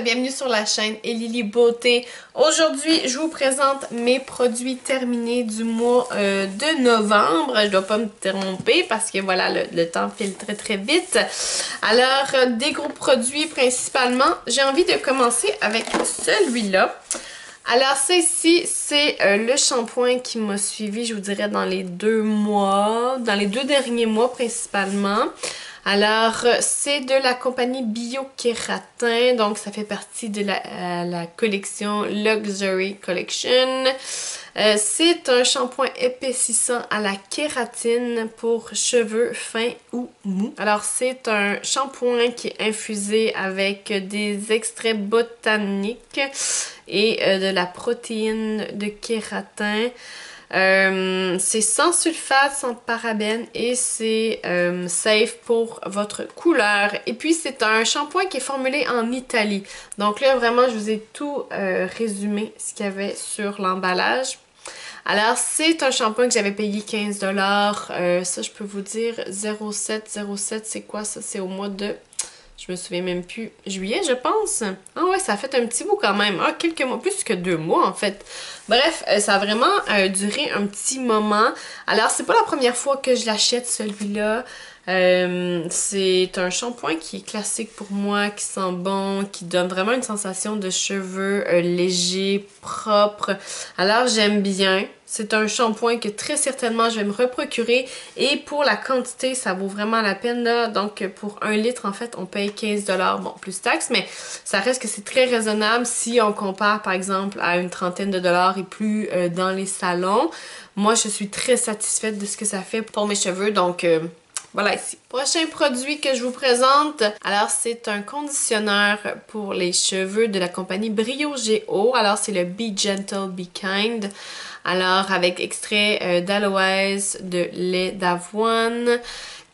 bienvenue sur la chaîne Elily Beauté. Aujourd'hui, je vous présente mes produits terminés du mois de novembre. Je dois pas me tromper parce que voilà, le temps file très vite. Alors, des gros produits principalement. J'ai envie de commencer avec celui-là. Alors, ça ici, c'est le shampoing qui m'a suivi, je vous dirais, dans les 2 mois, dans les 2 derniers mois principalement. Alors, c'est de la compagnie Bio-Keratin, donc ça fait partie de la collection Luxury Collection. C'est un shampoing épaississant à la kératine pour cheveux fins ou mous. Alors, c'est un shampoing qui est infusé avec des extraits botaniques et de la protéine de kératin. C'est sans sulfate, sans parabènes et c'est safe pour votre couleur. Et puis c'est un shampoing qui est formulé en Italie. Donc là vraiment je vous ai tout résumé ce qu'il y avait sur l'emballage. Alors c'est un shampoing que j'avais payé 15$. Ça je peux vous dire 07 c'est quoi ça? C'est au mois de... Je me souviens même plus. Juillet, je pense. Ah ouais, ça a fait un petit bout quand même. Ah, quelques mois. Plus que 2 mois, en fait. Bref, ça a vraiment duré un petit moment. Alors, c'est pas la première fois que je l'achète, celui-là. C'est un shampoing qui est classique pour moi, qui sent bon, qui donne vraiment une sensation de cheveux légers, propres. Alors, j'aime bien. C'est un shampoing que très certainement je vais me reprocurer et pour la quantité, ça vaut vraiment la peine là. Donc pour 1 litre, en fait, on paye 15$, bon, plus taxes, mais ça reste que c'est très raisonnable si on compare par exemple à une trentaine de dollars et plus dans les salons. Moi, je suis très satisfaite de ce que ça fait pour mes cheveux, donc... voilà ici. Prochain produit que je vous présente, alors c'est un conditionneur pour les cheveux de la compagnie Brio Géo. Alors c'est le Be Gentle, Be Kind. Alors avec extrait d'aloès, de lait d'avoine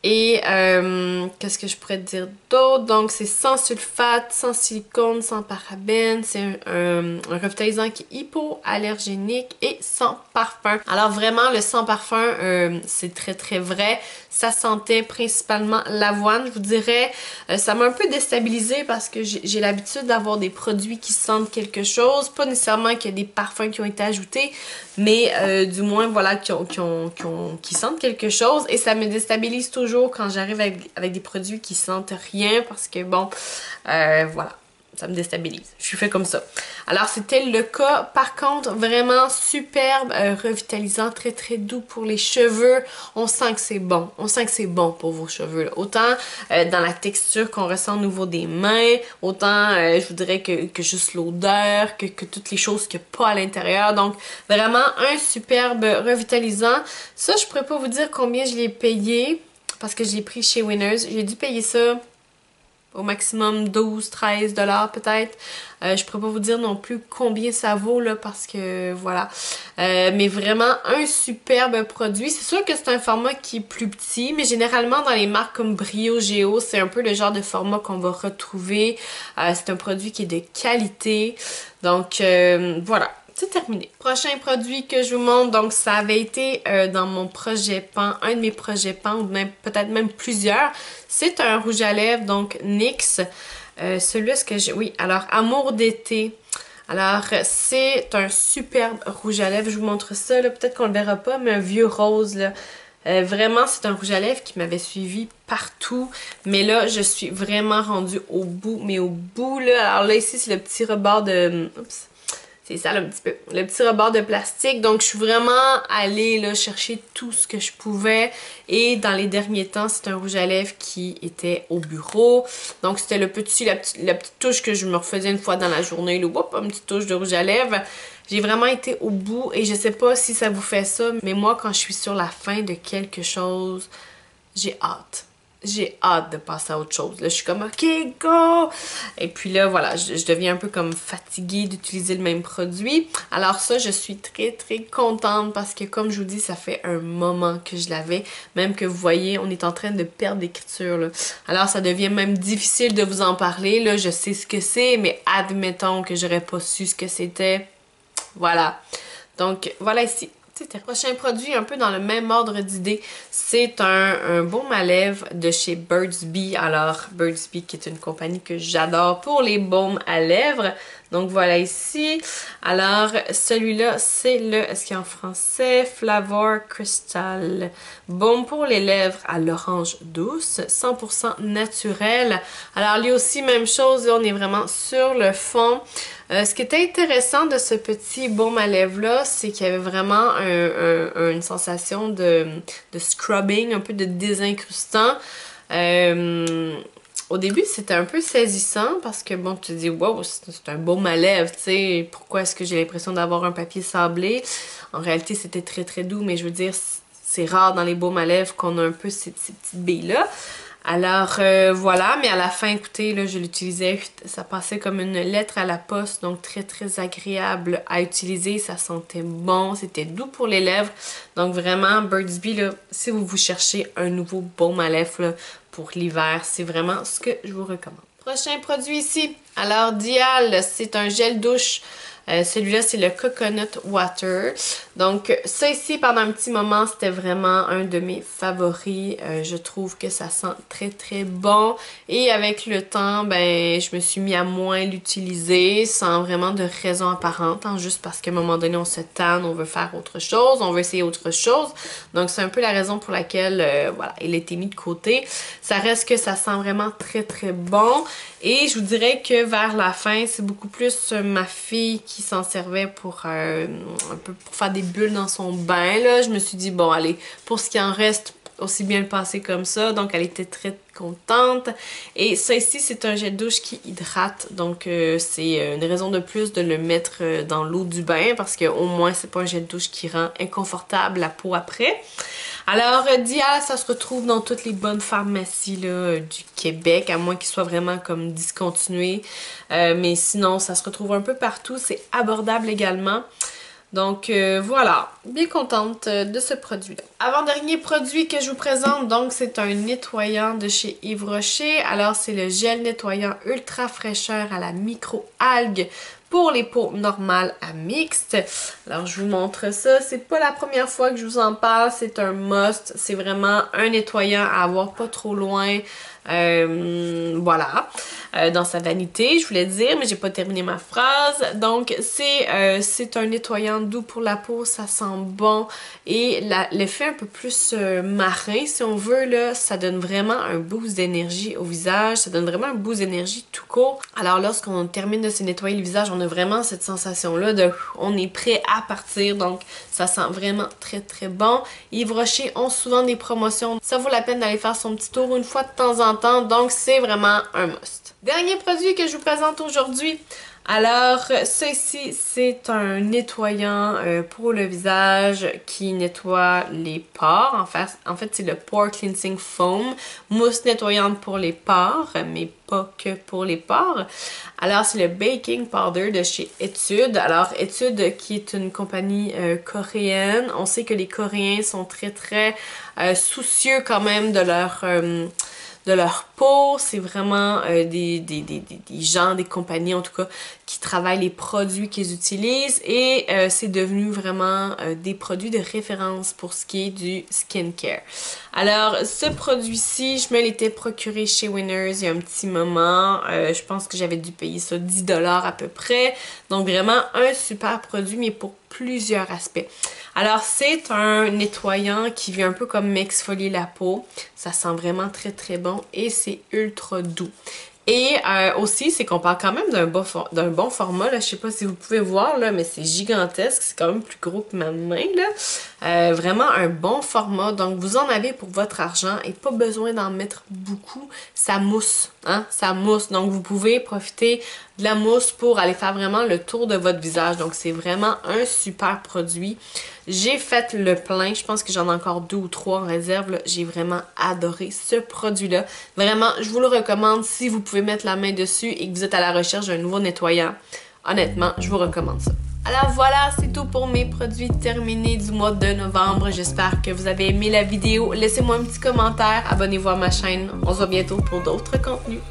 et qu'est-ce que je pourrais te dire d'autre? Donc c'est sans sulfate, sans silicone, sans parabènes, c'est un revitalisant qui est hypoallergénique et sans parfum. Alors vraiment le sans parfum c'est très vrai. Ça sentait principalement l'avoine, je vous dirais. Ça m'a un peu déstabilisée parce que j'ai l'habitude d'avoir des produits qui sentent quelque chose. Pas nécessairement qu'il y a des parfums qui ont été ajoutés, mais du moins, voilà, qui sentent quelque chose. Et ça me déstabilise toujours quand j'arrive avec des produits qui sentent rien parce que, bon, voilà. Ça me déstabilise. Je suis fait comme ça. Alors, c'était le cas. Par contre, vraiment superbe, revitalisant, très doux pour les cheveux. On sent que c'est bon. On sent que c'est bon pour vos cheveux. Là. Autant dans la texture qu'on ressent au niveau des mains, autant je vous dirais que juste l'odeur, que toutes les choses qu'il n'y a pas à l'intérieur. Donc, vraiment un superbe revitalisant. Ça, je pourrais pas vous dire combien je l'ai payé parce que je l'ai pris chez Winners. J'ai dû payer ça au maximum 12-13$ peut-être. Je pourrais pas vous dire non plus combien ça vaut là parce que voilà. Mais vraiment un superbe produit. C'est sûr que c'est un format qui est plus petit, mais généralement dans les marques comme Brio Géo, c'est un peu le genre de format qu'on va retrouver. C'est un produit qui est de qualité. Donc voilà. C'est terminé. Prochain produit que je vous montre, donc ça avait été dans mon projet pan, un de mes projets pan, ou même peut-être même plusieurs. C'est un rouge à lèvres, donc NYX. Celui-là, ce que j'ai... Oui, alors, Amour d'été. Alors, c'est un superbe rouge à lèvres. Je vous montre ça, là. Peut-être qu'on le verra pas, mais un vieux rose, là. Vraiment, c'est un rouge à lèvres qui m'avait suivi partout. Mais là, je suis vraiment rendue au bout, mais au bout, là. Alors là, ici, c'est le petit rebord de... Oups. C'est ça, un petit peu. Le petit rebord de plastique. Donc, je suis vraiment allée là, chercher tout ce que je pouvais. Et dans les derniers temps, c'est un rouge à lèvres qui était au bureau. Donc, c'était la petite touche que je me refaisais une fois dans la journée. Là, hop, une petite touche de rouge à lèvres. J'ai vraiment été au bout. Et je sais pas si ça vous fait ça, mais moi, quand je suis sur la fin de quelque chose, j'ai hâte. J'ai hâte de passer à autre chose. Là, je suis comme, OK, go! Et puis là, voilà, je deviens un peu comme fatiguée d'utiliser le même produit. Alors ça, je suis très contente parce que, comme je vous dis, ça fait un moment que je l'avais. Même que vous voyez, on est en train de perdre l'écriture, là. Alors, ça devient même difficile de vous en parler. Là, je sais ce que c'est, mais admettons que j'aurais pas su ce que c'était. Voilà. Donc, voilà ici. etc. Prochain produit, un peu dans le même ordre d'idée, c'est un baume à lèvres de chez Burt's Bees. Alors, Burt's Bees qui est une compagnie que j'adore pour les baumes à lèvres. Donc voilà ici. Alors, celui-là, c'est le, est-ce qu'il y a en français? Flavor Crystal. Baume pour les lèvres à l'orange douce, 100% naturel. Alors, lui aussi, même chose, là, on est vraiment sur le fond. Ce qui était intéressant de ce petit baume à lèvres-là, c'est qu'il y avait vraiment une sensation de scrubbing, un peu de désincrustant. Au début, c'était un peu saisissant parce que, bon, tu te dis, wow, c'est un baume à lèvres, tu sais, pourquoi est-ce que j'ai l'impression d'avoir un papier sablé? En réalité, c'était très, très doux, mais je veux dire, c'est rare dans les baumes à lèvres qu'on a un peu ces petites billes-là. Alors, voilà, mais à la fin, écoutez, là, je l'utilisais, ça passait comme une lettre à la poste, donc très, très agréable à utiliser. Ça sentait bon, c'était doux pour les lèvres. Donc, vraiment, Burt's Bees, là, si vous cherchez un nouveau baume à lèvres, là, pour l'hiver, c'est vraiment ce que je vous recommande. Prochain produit ici, alors Dial, c'est un gel douche. Celui-là, c'est le Coconut Water. Donc, ça ici, pendant un petit moment, c'était vraiment un de mes favoris. Je trouve que ça sent très, très bon. Et avec le temps, ben, je me suis mis à moins l'utiliser sans vraiment de raison apparente. Hein, juste parce qu'à un moment donné, on se tanne, on veut faire autre chose, on veut essayer autre chose. Donc, c'est un peu la raison pour laquelle, voilà, il a été mis de côté. Ça reste que ça sent vraiment très, très bon. Et je vous dirais que vers la fin, c'est beaucoup plus ma fille qui s'en servait pour un peu pour faire des bulles dans son bain. Là. Je me suis dit, bon, allez, pour ce qui en reste, aussi bien le passer comme ça. Donc, elle était très contente. Et ça ici, c'est un gel douche qui hydrate. Donc, c'est une raison de plus de le mettre dans l'eau du bain parce qu'au moins, c'est pas un gel douche qui rend inconfortable la peau après. Alors, Dial, ça se retrouve dans toutes les bonnes pharmacies là, du Québec, à moins qu'il soit vraiment comme discontinué. Mais sinon, ça se retrouve un peu partout. C'est abordable également. Donc voilà, bien contente de ce produit-là. Avant-dernier produit que je vous présente, donc c'est un nettoyant de chez Yves Rocher. Alors c'est le gel nettoyant ultra fraîcheur à la micro-algue pour les peaux normales à mixtes. Alors je vous montre ça, c'est pas la première fois que je vous en parle, c'est un must. C'est vraiment un nettoyant à avoir pas trop loin. Voilà, dans sa vanité, je voulais dire, mais j'ai pas terminé ma phrase. Donc, c'est un nettoyant doux pour la peau, ça sent bon. Et l'effet un peu plus marin, si on veut, là, ça donne vraiment un boost d'énergie au visage. Ça donne vraiment un boost d'énergie tout court. Alors, lorsqu'on termine de se nettoyer le visage, on a vraiment cette sensation-là de on est prêt à partir. Donc, ça sent vraiment très, très bon. Yves Rocher ont souvent des promotions. Ça vaut la peine d'aller faire son petit tour une fois de temps en temps. Donc, c'est vraiment un must. Dernier produit que je vous présente aujourd'hui. Alors, ceci, c'est un nettoyant pour le visage qui nettoie les pores. En fait c'est le Pore Cleansing Foam. Mousse nettoyante pour les pores, mais pas que pour les pores. Alors, c'est le Baking Powder de chez Etude. Alors, Etude qui est une compagnie coréenne. On sait que les Coréens sont très, très soucieux quand même de leur peau. C'est vraiment des gens, des compagnies en tout cas, qui travaillent les produits qu'ils utilisent et c'est devenu vraiment des produits de référence pour ce qui est du skincare. Alors, ce produit-ci, je me l'étais procuré chez Winners il y a un petit moment. Je pense que j'avais dû payer ça 10$ à peu près. Donc, vraiment un super produit, mais pour plusieurs aspects. Alors, c'est un nettoyant qui vient un peu comme m'exfolier la peau. Ça sent vraiment très très bon et c'est ultra doux. Et aussi, c'est qu'on parle quand même d'un bon format. Là. Je sais pas si vous pouvez voir, là, mais c'est gigantesque. C'est quand même plus gros que ma main. Là. Vraiment un bon format. Donc, vous en avez pour votre argent et pas besoin d'en mettre beaucoup. Ça mousse. Hein? Ça mousse. Donc, vous pouvez profiter de la mousse pour aller faire vraiment le tour de votre visage. Donc, c'est vraiment un super produit. J'ai fait le plein. Je pense que j'en ai encore 2 ou 3 en réserve. J'ai vraiment adoré ce produit-là. Vraiment, je vous le recommande si vous pouvez mettre la main dessus et que vous êtes à la recherche d'un nouveau nettoyant. Honnêtement, je vous recommande ça. Alors voilà, c'est tout pour mes produits terminés du mois de novembre. J'espère que vous avez aimé la vidéo. Laissez-moi un petit commentaire, abonnez-vous à ma chaîne. On se voit bientôt pour d'autres contenus.